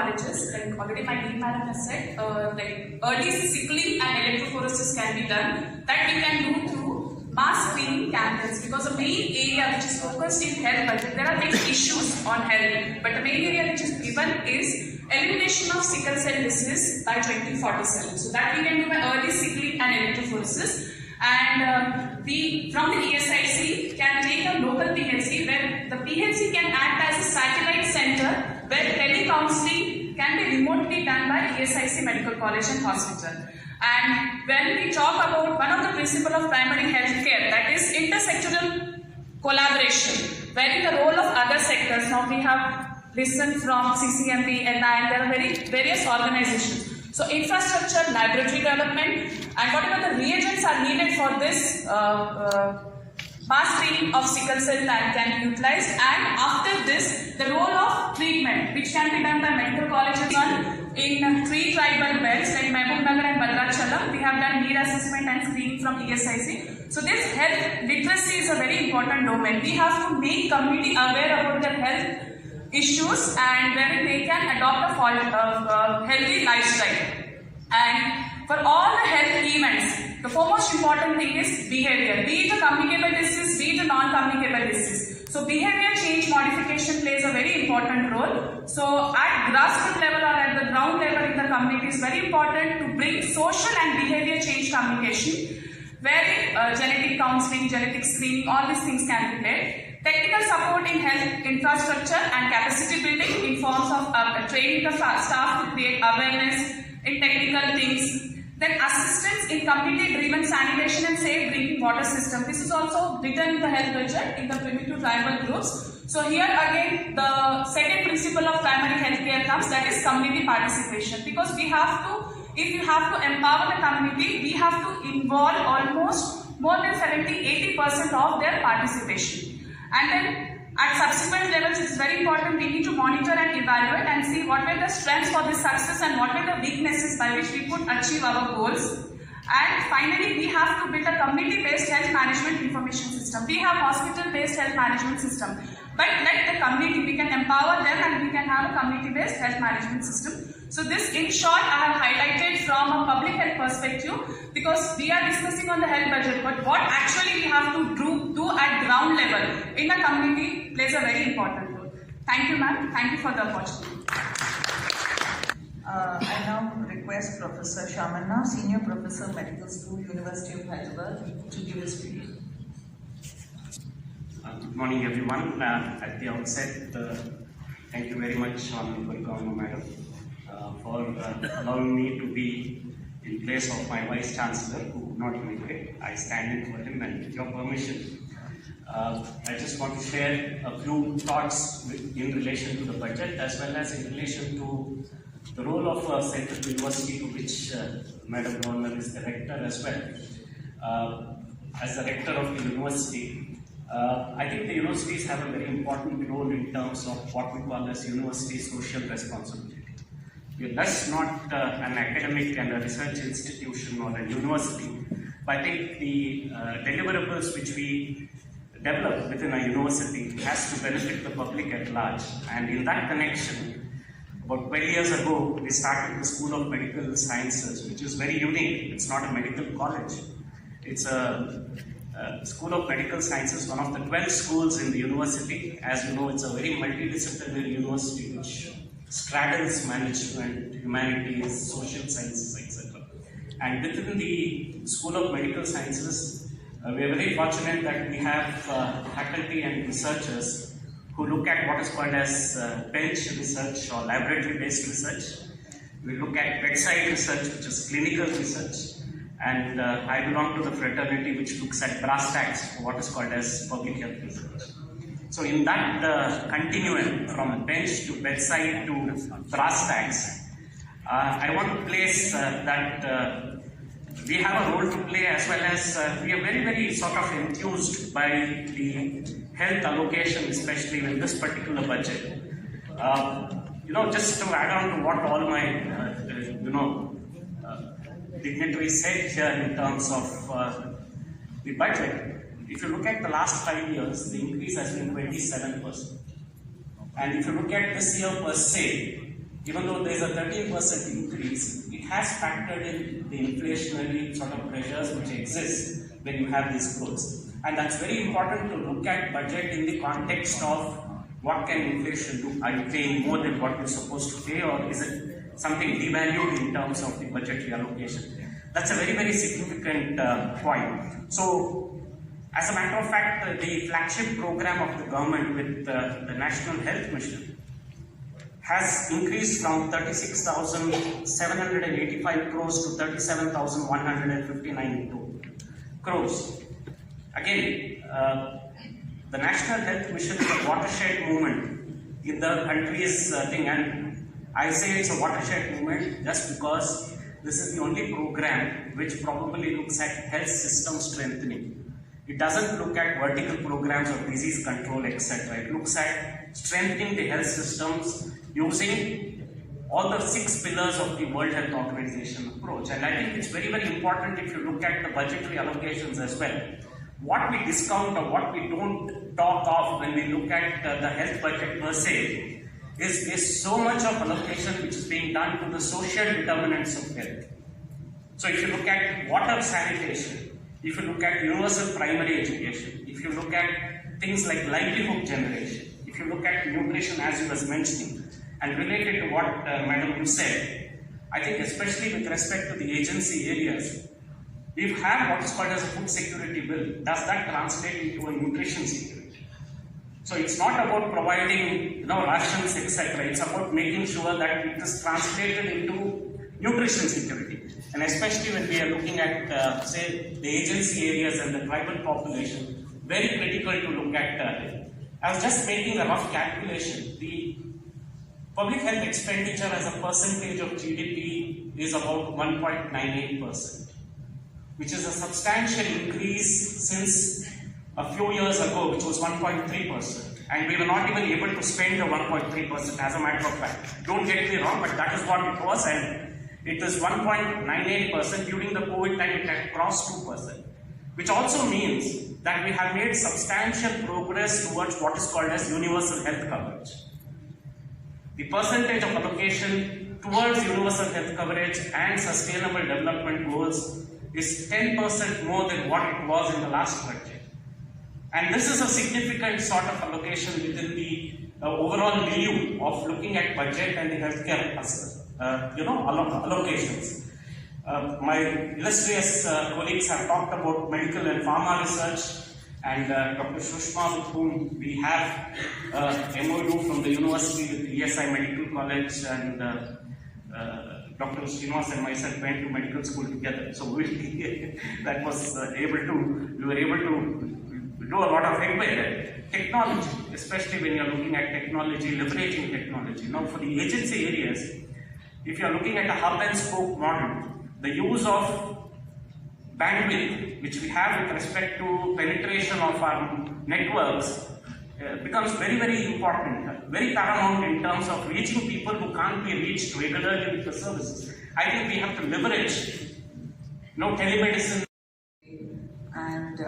colleges, like already my dean madam has said, like early sick leave and electrophoresis can be done. That we can do through mass screening campaigns, because the main area which is focused in health budget, there are many issues on health, but the main area which is given is elimination of sickle cell disease by 2047. So that we can do by early sick leave and electrophoresis. And we from the ESIC can make a local PHC, where the PHC can act as a satellite center where tele-counseling can be remotely done by ESIC Medical College and Hospital. And when we talk about one of the principles of primary health care, that is intersectoral collaboration, wherein the role of other sectors, now we have listened from CCMP, and there are various organizations. So infrastructure, laboratory development, and whatever the reagents are needed for this mass screening of sickle cell can be utilized. And after this, the role of treatment, which can be done by medical colleges in 3 tribal belts like Mehboob-Nagar and Bhadrachalam. We have done need assessment and screening from ESIC. So this health literacy is a very important domain. We have to make community aware about their health issues, and wherein they can adopt a healthy lifestyle. And for all the health events, the foremost important thing is behavior, be it a communicable disease, be it a non-communicable disease. So behavior change modification plays a very important role. So at grassroots level or at the ground level in the community is very important to bring social and behavior change communication, where genetic counseling, genetic screening, all these things can be made. Technical support in health infrastructure and capacity building in forms of training the staff to create awareness in technical things. Then assistance in community-driven sanitation and safe drinking water system. This is also written in the health budget in the primitive tribal groups. So here again, the second principle of primary health care comes, that is community participation. Because we have to, if you have to empower the community, we have to involve almost more than 70-80% of their participation. And then at subsequent levels, it's very important we need to monitor and evaluate and see what were the strengths for this success and what were the weaknesses by which we could achieve our goals. And finally, we have to build a community-based health management information system. We have hospital-based health management system. But let the community, we can empower them and we can have a community-based health management system. So this, in short, I have highlighted from a public health perspective, because we are discussing on the health budget, but what actually we have to do at ground level in the community plays a very important role. Thank you, ma'am. Thank you for the opportunity. I now request Professor Shamanna, Senior Professor, Medical School, University of Hyderabad, to give his speech. Good morning, everyone. At the outset, thank you very much, Honorable Governor Madam, for allowing me to be in place of my Vice Chancellor, who could not make it. I stand in for him, and with your permission, I just want to share a few thoughts in relation to the budget, as well as in relation to the role of Central University, to which Madam Governor is the rector as well. As the rector of the university, I think the universities have a very important role in terms of what we call as university social responsibility. We are thus not an academic and a research institution or a university, but I think the deliverables which we develop within a university has to benefit the public at large. And in that connection, about 12 years ago, we started the School of Medical Sciences, which is very unique. It's not a medical college. It's a School of Medical Sciences, one of the 12 schools in the university. As you know, it's a very multidisciplinary university which straddles management, humanities, social sciences, etc. And within the School of Medical Sciences, we are very fortunate that we have faculty and researchers who look at what is called as bench research or laboratory-based research. We look at bedside research, which is clinical research. And I belong to the fraternity which looks at brass tacks, what is called as public health research. So in that continuum from bench to bedside to brass tacks, I want to place that we have a role to play, as well as we are very, very sort of enthused by the health allocation, especially in this particular budget. Just to add on to what all my, dignitaries said here in terms of the budget, if you look at the last 5 years, the increase has been 27%. And if you look at this year per se, even though there is a 13% increase, it has factored in the inflationary sort of pressures which exist when you have these growths. And that's very important to look at budget in the context of what can inflation do. Are you paying more than what you're supposed to pay, or is it something devalued in terms of the budgetary allocation? That's a very, very significant point. So, as a matter of fact, the flagship program of the government with the National Health Mission has increased from 36,785 crores to 37,159 crores. Again, the National Health Mission is a watershed movement in the country's thing, and I say it's a watershed movement just because this is the only program which probably looks at health system strengthening. It doesn't look at vertical programs of disease control, etc. It looks at strengthening the health systems using all the 6 pillars of the World Health Organization approach. And I think it's very, very important if you look at the budgetary allocations as well. What we discount or what we don't talk of when we look at the health budget per se is so much of allocation which is being done to the social determinants of health. So if you look at water sanitation, if you look at universal primary education, if you look at things like livelihood generation, if you look at nutrition as you was mentioning, and related to what Madam you said, I think especially with respect to the agency areas, we've had what is called as a food security bill. Does that translate into a nutrition security? So it's not about providing rations, etc. It's about making sure that it is translated into nutrition security. And especially when we are looking at, say, the agency areas and the tribal population, very critical to look at. I was just making a rough calculation. The public health expenditure as a percentage of GDP is about 1.98%, which is a substantial increase since a few years ago, which was 1.3%. And we were not even able to spend the 1.3% as a matter of fact. Don't get me wrong, but that is what it was, and it is 1.98%. During the COVID time, it had crossed 2%, which also means that we have made substantial progress towards what is called as universal health coverage. The percentage of allocation towards universal health coverage and sustainable development goals is 10% more than what it was in the last budget. And this is a significant sort of allocation within the overall milieu of looking at budget and the healthcare allocations. My illustrious colleagues have talked about medical and pharma research, and Dr. Shushma, with whom we have MOU from the university with the ESI Medical College, and Dr. Srinivas and myself went to medical school together. So we were able to do a lot of headway there. Technology, especially when you're looking at technology, leveraging technology. Now for the agency areas, if you're looking at a hub and spoke model, the use of bandwidth, which we have with respect to penetration of our networks, becomes very, very important, very paramount in terms of reaching people who can't be reached regularly with the services. I think we have to leverage, telemedicine. And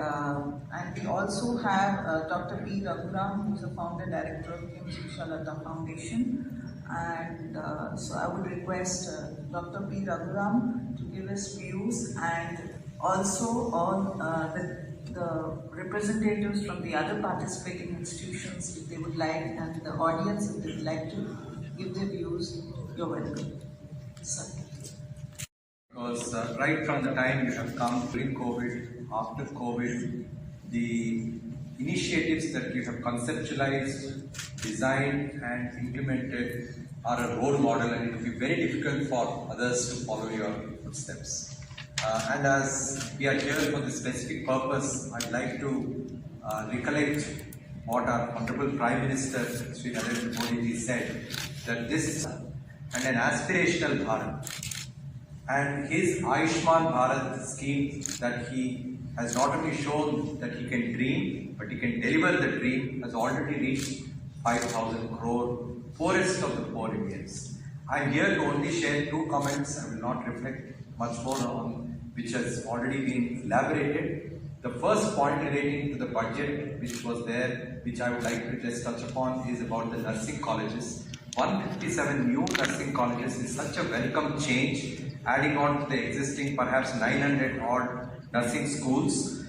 we also have Dr. P. Raghuram, who is the founder director of TamilSai Foundation. And so I would request Dr. P. Raghuram to give his views, and also all the representatives from the other participating institutions, if they would like, and the audience, if they would like to give their views. You're welcome. Sir. Because right from the time you have come during COVID, after COVID, the initiatives that you have conceptualized, designed and implemented are a role model, and it will be very difficult for others to follow your footsteps. And as we are here for this specific purpose, I'd like to recollect what our Honorable Prime Minister Sri Narendra Modi said, that this and an aspirational Bharat, and his Ayushman Bharat scheme, that he has not only shown that he can dream, but he can deliver the dream, has already reached 5,000 crore, poorest of the poor Indians. I am here to only share 2 comments. I will not reflect much more on which has already been elaborated. The first point relating to the budget which was there, which I would like to just touch upon, is about the nursing colleges. 157 new nursing colleges is such a welcome change, adding on to the existing perhaps 900 odd nursing schools.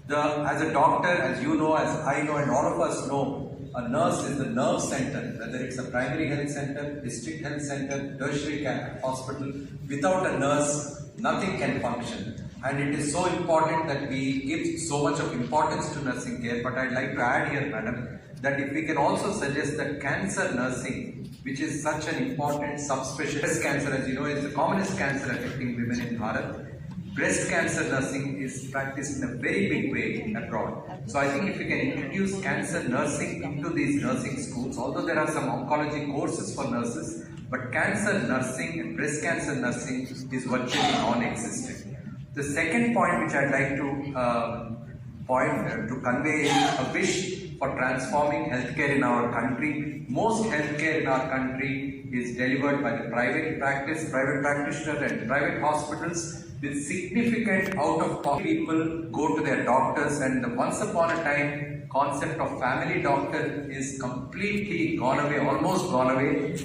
As a doctor, as you know, as I know, and all of us know, a nurse is the nerve center, whether it's a primary health center, district health center, tertiary hospital. Without a nurse, nothing can function. And it is so important that we give so much of importance to nursing care. But I'd like to add here, madam, that if we can also suggest that cancer nursing, which is such an important subspecialty, breast cancer, as you know, is the commonest cancer affecting women in Bharat. Breast cancer nursing is practiced in a very big way abroad. So I think if we can introduce cancer nursing into these nursing schools, although there are some oncology courses for nurses, but cancer nursing and breast cancer nursing is virtually non-existent. The second point which I'd like to convey is a wish for transforming healthcare in our country. Most healthcare in our country is delivered by the private practitioner and private hospitals, with significant out-of-pocket. People go to their doctors, and the once upon a time concept of family doctor is completely gone away, almost gone away.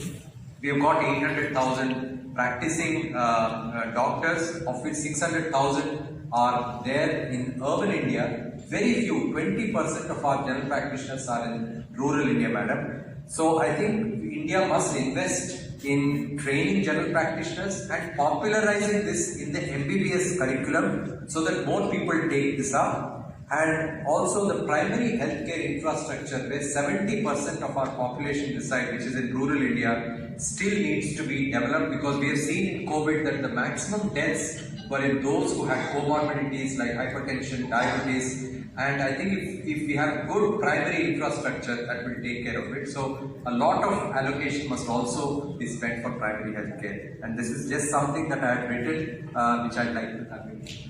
We have got 800,000 practicing doctors, of which 600,000 are there in urban India. Very few, 20% of our general practitioners are in rural India, madam. So I think India must invest in training general practitioners and popularizing this in the MBBS curriculum so that more people take this up. And also the primary healthcare infrastructure, where 70% of our population reside, which is in rural India, still needs to be developed, because we have seen in COVID that the maximum deaths were in those who had comorbidities like hypertension, diabetes. And I think if we have good primary infrastructure, that will take care of it. So a lot of allocation must also be spent for primary health care. And this is just something that I have written, which I'd like to convey.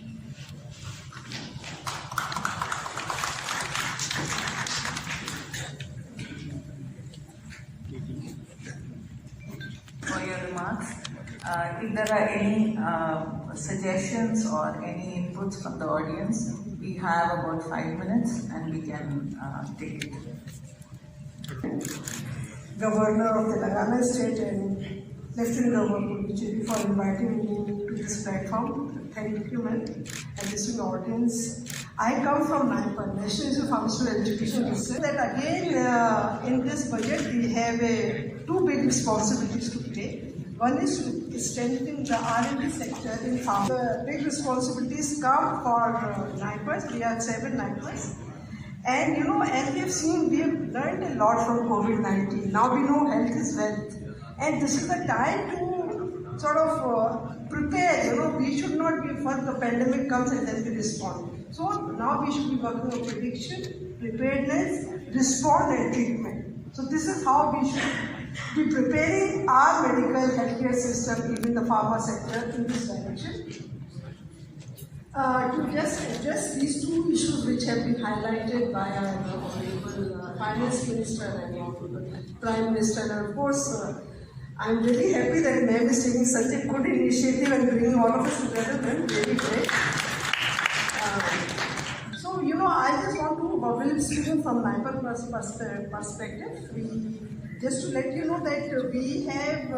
For your remarks. If there are any suggestions or any inputs from the audience, we have about 5 minutes and we can take it. Governor of Telangana State and Lieutenant Governor Puducherry for inviting me to this platform. Thank you, ma'am, and this audience. I come from NIPER, National Institute of Pharmaceutical Education Research. That again, in this budget, we have two big responsibilities to play. One is to strengthen the R&D sector in pharma. The big responsibilities come for NIPERs. We have 7 NIPERs. And you know, as we have seen, we have learned a lot from COVID-19. Now we know health is wealth. And this is the time to sort of prepare. You know, we should not be first the pandemic comes and then we respond. So now we should be working on prediction, preparedness, response and treatment. So this is how we should be preparing our medical healthcare system, even the pharma sector, in this direction. To just address these two issues which have been highlighted by our Honorable Finance Minister and Prime Minister, and of course, I'm really happy that ma'am is taking such a good initiative and bringing all of us together. Ma'am, really great. So, you know, I just want to bubble speaking from NIPER perspective. Just to let you know that we have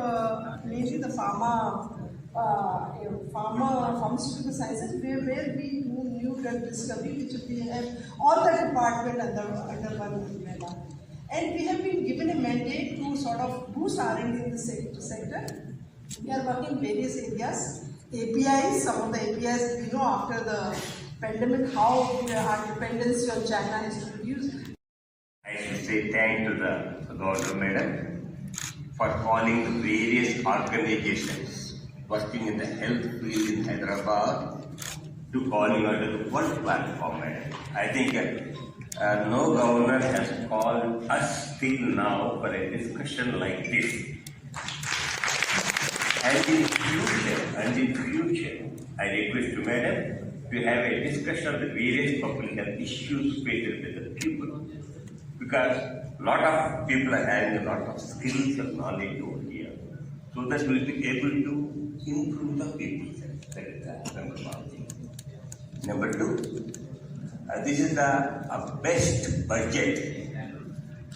mainly the pharmaceutical sciences where we do new drug discovery, which we have all the department under one umbrella. And we have been given a mandate to sort of boost R&D in the sector. We are working in various areas. APIs, some of the APIs, we know after the pandemic how our dependency on China is reduced. I should say thank to the Governor Madam for calling the various organizations working in the health field in Hyderabad to calling under one platform, madam. I think no governor has called us till now for a discussion like this. And in future, I request to madam to have a discussion on the various public health issues faced with the people. Because a lot of people are having a lot of skills and knowledge over here. So that we will be able to improve the people's health. That is the number one thing. Number two, this is the best budget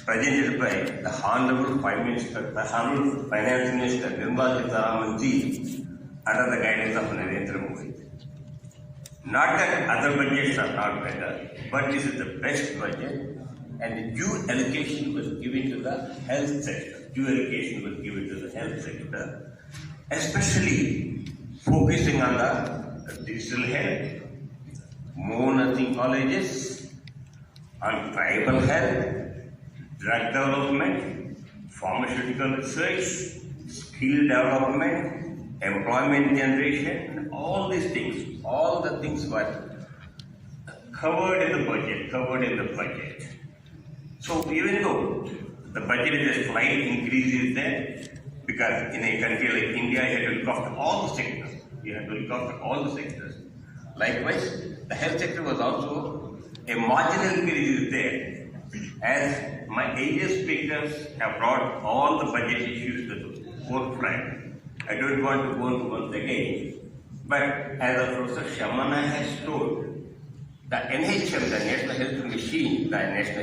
presented by the Honorable Finance Minister Nirmala Sitharaman ji under the guidance of Narendra Modi. Not that other budgets are not better, but this is the best budget, and the due allocation was given to the health sector. Due allocation was given to the health sector, especially focusing on the digital health, more nursing colleges, on tribal health, drug development, pharmaceutical research, skill development, employment generation, all these things, all the things were covered in the budget. So even though the budget is a slight increase is there, because in a country like India, you have to look after all the sectors. Likewise, the health sector was also a marginal increase is there. As my earlier speakers have brought all the budget issues to the forefront, I don't want to go into once again. But as Professor Shamana has told, the NHM, the National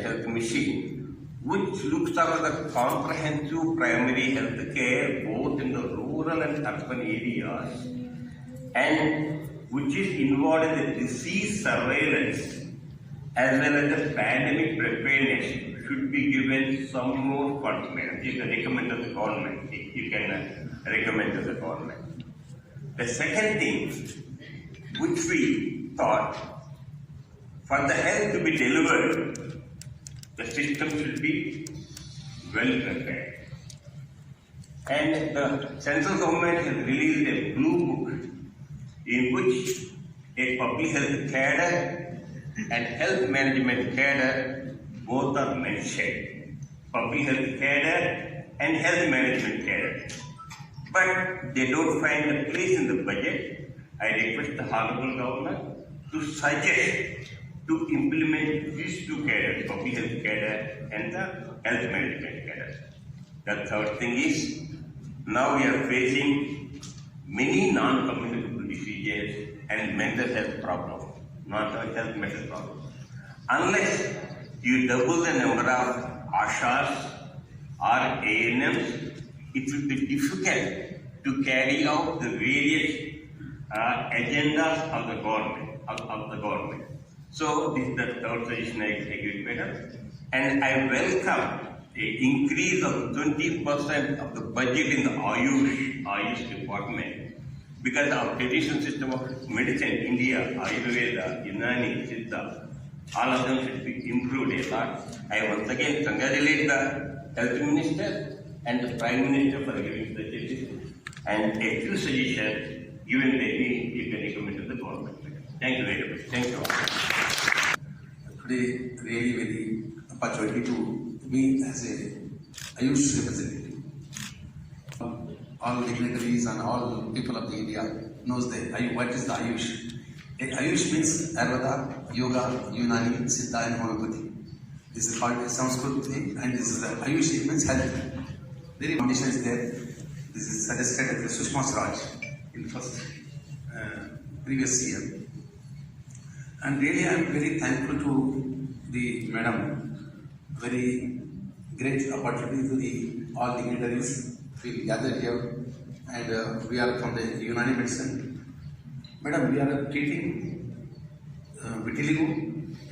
Health Machine, which looks after the comprehensive primary health care both in the rural and urban areas, and which is involved in the disease surveillance as well as the pandemic preparedness, should be given some more funds. You can recommend to the government. The second thing which we thought, for the health to be delivered, the system should be well prepared. And the central government has released a blue book in which a public health cadre and health management cadre both are mentioned. Public health cadre and health management cadre. But they don't find a place in the budget. I request the Honorable Governor to suggest to implement these two cadres, public health cadre and the health management cadre. The third thing is, now we are facing many non-communicable diseases and mental health problems, mental problems. Unless you double the number of ASHAs or ANMs, it will be difficult to carry out the various agendas of the government. So this is the third suggestion I agree with, and I welcome an increase of 20% of the budget in the Ayush department, because our traditional system of medicine, India, Ayurveda, Unani, Siddha, all of them should be improved a lot. I once again congratulate the Health Minister and the Prime Minister for giving such a list, and a few suggestions given by me, you can recommend to the government. Thank you very much. Thank you all. Today, really very opportunity to me as a Ayush representative. All dignitaries and all people of the India knows what is the Ayush. Ayush means Ayurveda, Yoga, Unani, Siddha and Homeopathy. This is called Sanskrit thing, and this is the Ayush means health. Very foundation is there. This is suggested at the Sushma Swaraj in first previous year. And really I am very thankful to the madam. Very great opportunity to the all dignitaries. We gathered here, and we are from the Unani medicine. Madam, we are treating vitiligo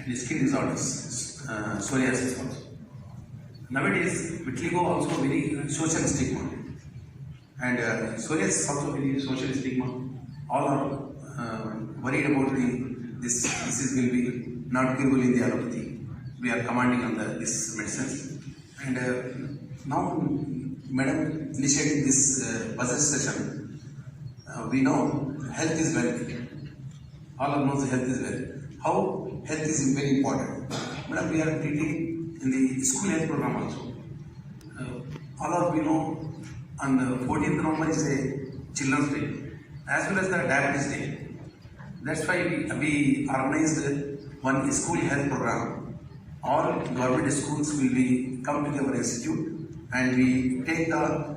and skin disorders, psoriasis also. Nowadays, vitiligo also very social stigma, and psoriasis also very social stigma. All are worried about this disease will be not curable in the allopathy. We are commanding on this medicines, and now Madam initiating this budget session. We know health is wealth. All of us know health is wealth. How health is very important. Madam, we are treating in the school health program also. All of we know on the 14th November is a Children's Day, as well as the Diabetes Day. That's why we organized one school health program. All government schools will come to our institute, and we take the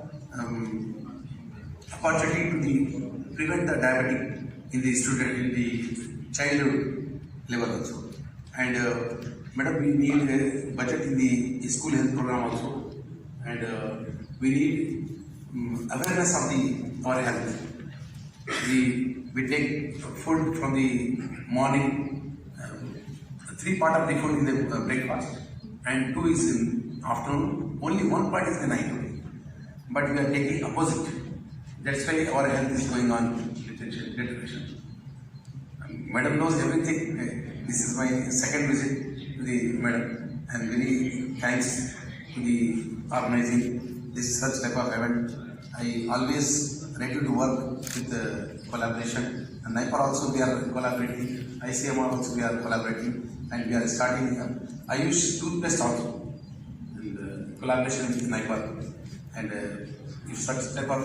opportunity to prevent the diabetic in the childhood level also. And Madam, we need a budget in the school health program also, and we need awareness of our health. We take food from the morning, 3 part of the food in the breakfast, and 2 is in afternoon. Only 1 part is the night. But we are taking opposite. That's why our health is going on deterioration. Madam knows everything. This is my second visit to the madam, and very thanks to the organizing this such type of event. I always ready to work with collaboration, and NIPAR also we are collaborating, ICMR also we are collaborating, and we are starting Ayush toothpaste also in collaboration with NIPAR. And if such type of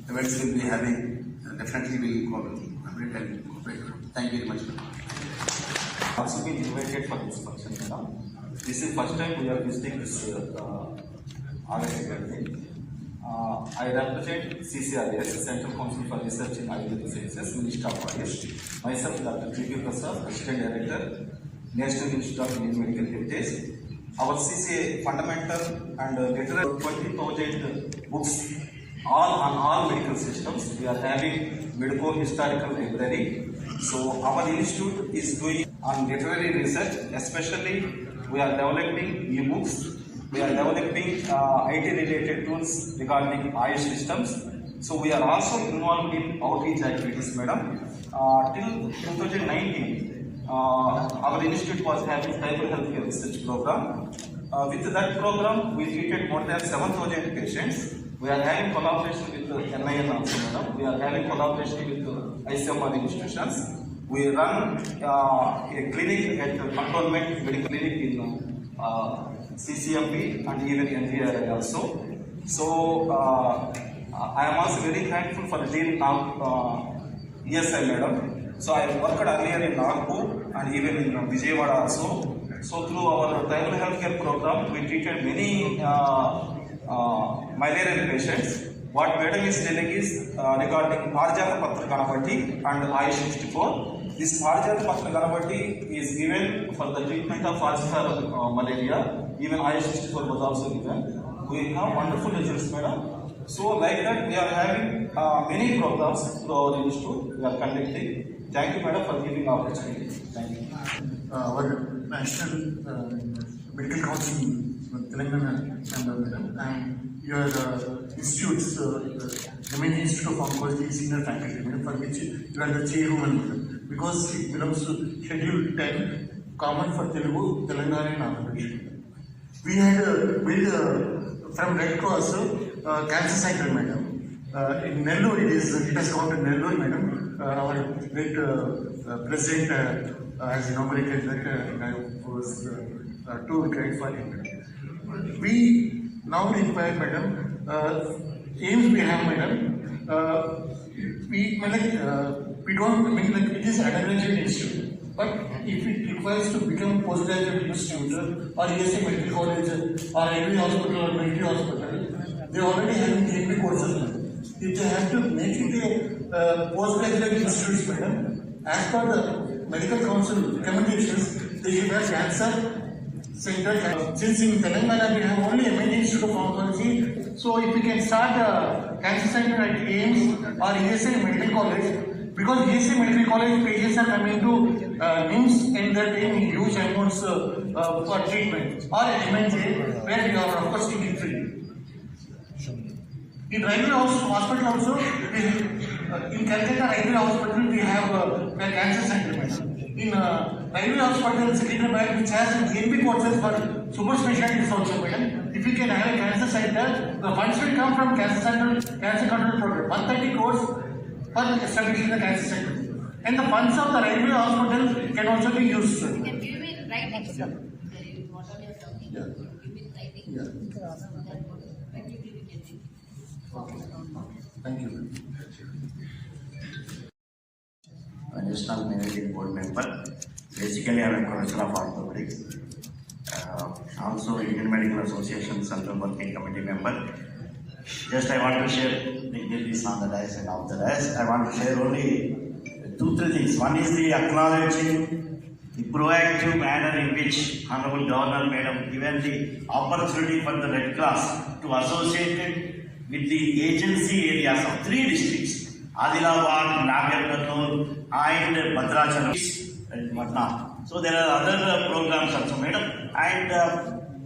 events will be having, definitely we will cooperate and cooperate. Thank you very much. Also been invited for this function, madam. This is first time we are visiting this organization. I represent CCRS, Central Council for Research in Ayurvedic Sciences, Ministry of Ayush. Myself, Dr. G.P. Prasad, Assistant Director, National Institute of Indian Medical Heritage. Our CCA fundamental and literal 20,000 books, all on all medical systems. We are having medical historical library. So our institute is doing on literary research, especially we are developing e-books. We are developing IT-related tools regarding Ayush systems. So we are also involved in outreach activities, madam. Till 2019, our institute was having tribal healthcare research program. With that program, we treated more than 7,000 patients. We are having collaboration with the NIN also, madam. We are having collaboration with the ICMR institutions. We run a clinic at the Cantonment Medical Clinic in CCMP and even NGRI also. So I am also very thankful for the Dean ESI, madam. So I worked earlier in Nagpur and even in Vijayawada also. So through our tribal healthcare program, we treated many malarial patients. What madam is telling is regarding Parjata Patra Ganapati and Ayush 64. This Parjata Patra Ganapati is given for the treatment of malaria. Even Ayush 64 was also given. We have wonderful results, madam. So like that, we are having many programs through our institute. We are conducting. Thank you, madam, for giving opportunity. Thank you. Our National Medical Council, Telangana, and your institutes, the main Institute of Oncology Senior Faculty, for which you are the chairwoman, because it belongs to Schedule 10, common for Telugu, Telangana, and Andhra Pradesh. We had built from Red Cross Cancer Center, madam. In Nellore, it has gone to Nellore, madam. Our great president has inaugurated that, and I was too great for him. We now require, madam, aims we have, madam. We don't mean like it is undergraduate institute, but if it requires to become postgraduate institute or ESA Medical College or every hospital or military hospital, they already have clinical courses. If they have to make it a postgraduate institute, madam, as per the Medical Council recommendations, they should have cancer center. Since in Telangana we have only a main Institute of Oncology, so if we can start a cancer center at AIMS or ESA Medical College, because ESA Medical College patients are coming to NIMS and they're paying huge amounts for treatment, or MNJ, where we are of course taking free. In Railway Hospital also, in Calcutta Railway Hospital we have a cancer center. In Railway Hospital, Secretariat, which has GMP courses for super specialties also, madam. If we can have a cancer center, the funds will come from cancer control program. 130 crores for establishing the cancer center. And the funds of the Railway Hospital can also be used. You can give me right next to whatever you are talking. Yeah. Give me writing. Yeah. When you give it, Okay. Thank you. National Managing Board member. Basically, I am a professor of orthopedics. Also, Indian Medical Association Central Working Committee member. Just I want to share, this on the dice and off the dice. I want to share only 2-3 things. One is the acknowledging the proactive manner in which Honorable Governor Madam given the opportunity for the Red Cross to associate it with the agency areas of 3 districts, Adilabad, Nagarkarnool and Bhadrachalam and whatnot. So there are other programs also, Madam. And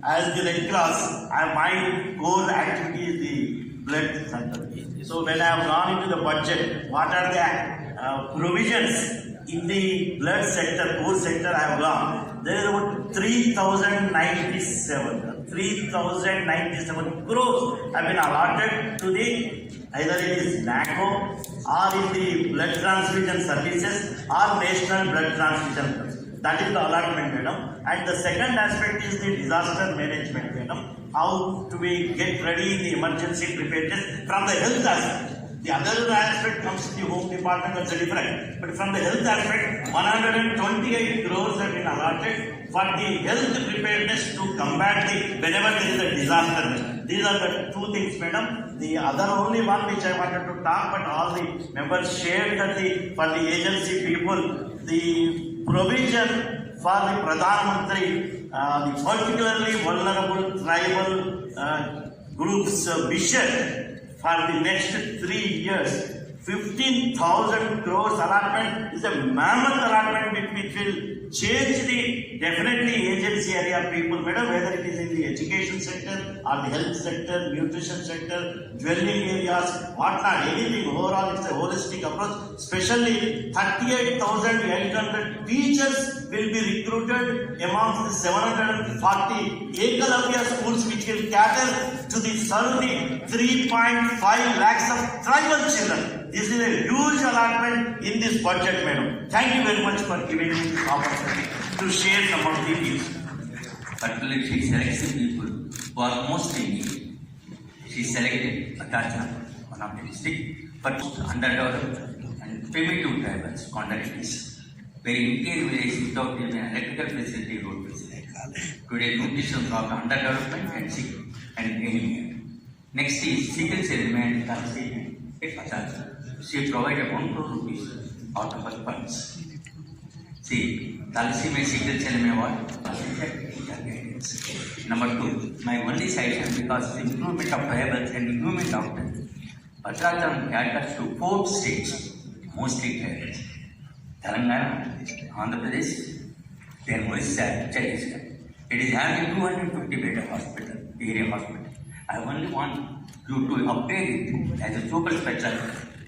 as the Red Cross, my core activity is the blood center. So when I have gone into the budget, what are the provisions in the blood sector, core sector I have gone? There is about 3,097 crores have been allotted to the, either it is NACO or in the blood transfusion services or national blood transfusion. That is the allotment, Madam. And the second aspect is the disaster management, Madam. How do we get ready in the emergency preparedness from the health aspect? The other aspect comes to the home department, that's different. But from the health aspect, 128 crores have been allotted for the health preparedness to combat the, whenever there is a disaster. These are the 2 things, Madam. The other only one which I wanted to talk, but all the members shared that for the agency people, the provision for the Pradhan Mantri, the particularly vulnerable tribal groups vision for the next 3 years, 15,000 crores allotment is a mammoth allotment which will change the definitely agency area people, Madam, whether it is in the education sector or the health sector, nutrition sector, dwelling areas, whatnot, anything. Overall, it's a holistic approach. Especially 38,800 teachers will be recruited amongst the 740 Ekalavya schools which will cater to the serve the 3.5 lakhs of tribal children. This is a huge allotment in this budget, Madam. Thank you very much for giving me this opportunity to share some of the views. Particularly, she selects the people who are most in need. She selected Bhadrachalam, one of the district, but underdeveloped and primitive tribals, contradictories. Very interior village without even electrical facility, road facility. Today, nutrition problem, underdevelopment and sick and anemia. Next is sickle cell and thalassemia. She provided 1 crore rupees out of her funds. See, thalassemia sickle cell anemia what? Number 2, my only suggestion, because the improvement of tribals and improvement of Bhadrachalam caters to 4 states, mostly tribals. Telangana, Andhra Pradesh, then Odisha, Chhattisgarh. It is having 250 bed hospital, area hospital. I only want you to upgrade it as a super special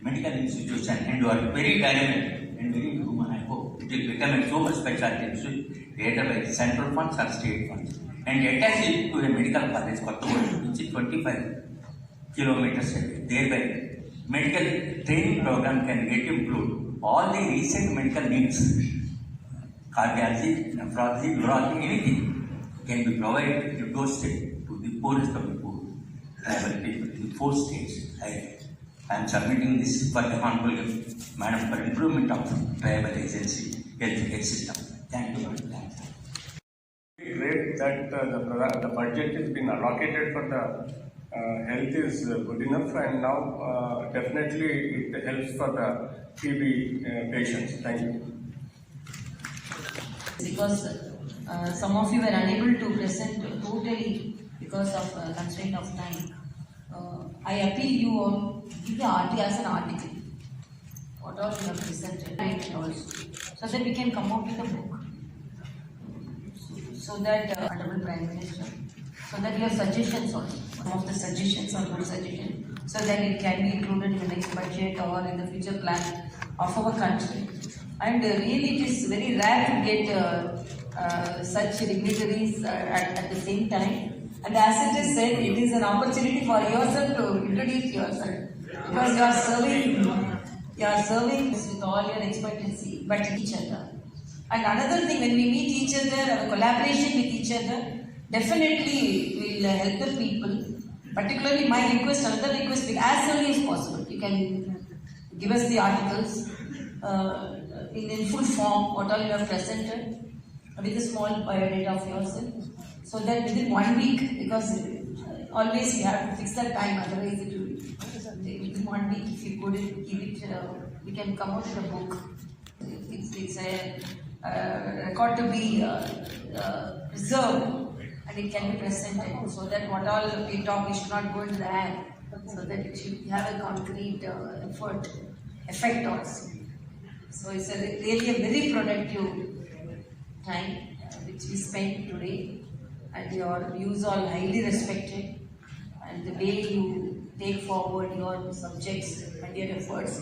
medical institution, and you are very dynamic and very human. I hope it will become a super specialty institution, either by central funds or state funds, and attach it to a medical college, which is 25 kilometers away. Thereby, medical training program can get improved. All the recent medical needs, cardiology, nephrology, urology, anything can be provided to doorstep to the poorest of the poor, tribal people in 4 states. I am submitting this for the Honorable Madam for improvement of tribal agency health system. Thank you very much. Great that the budget has been allocated for the health is good enough, and now definitely it helps for the TB patients. Thank you. Because some of you were unable to present totally because of constraint of time. I appeal you all, give the RT as an article. What all you have presented, also, so that we can come out with a book. So that, Honorable Prime Minister, so that your suggestions also, some of the suggestions are good suggestions, so that it can be included in the next budget or in the future plan of our country. And really it is very rare to get such dignitaries at the same time. And as it is said, it is an opportunity for yourself to introduce yourself, because you are serving with all your expectancy, but each other. And another thing, when we meet each other, our collaboration with each other definitely will help the people. Particularly my request, another request, as early as possible, you can give us the articles in full form, what all you have presented, with a small biodata of yourself, so that within 1 week, because always we have to fix that time, otherwise it will, within 1 week, if you could give it, we can come out with a book. It's record to be preserved and it can be presented so that what all we talk, it should not go into the air, so that it should have a concrete effect also. So it's really a very productive time which we spent today, and your views are highly respected, and the way you take forward your subjects and your efforts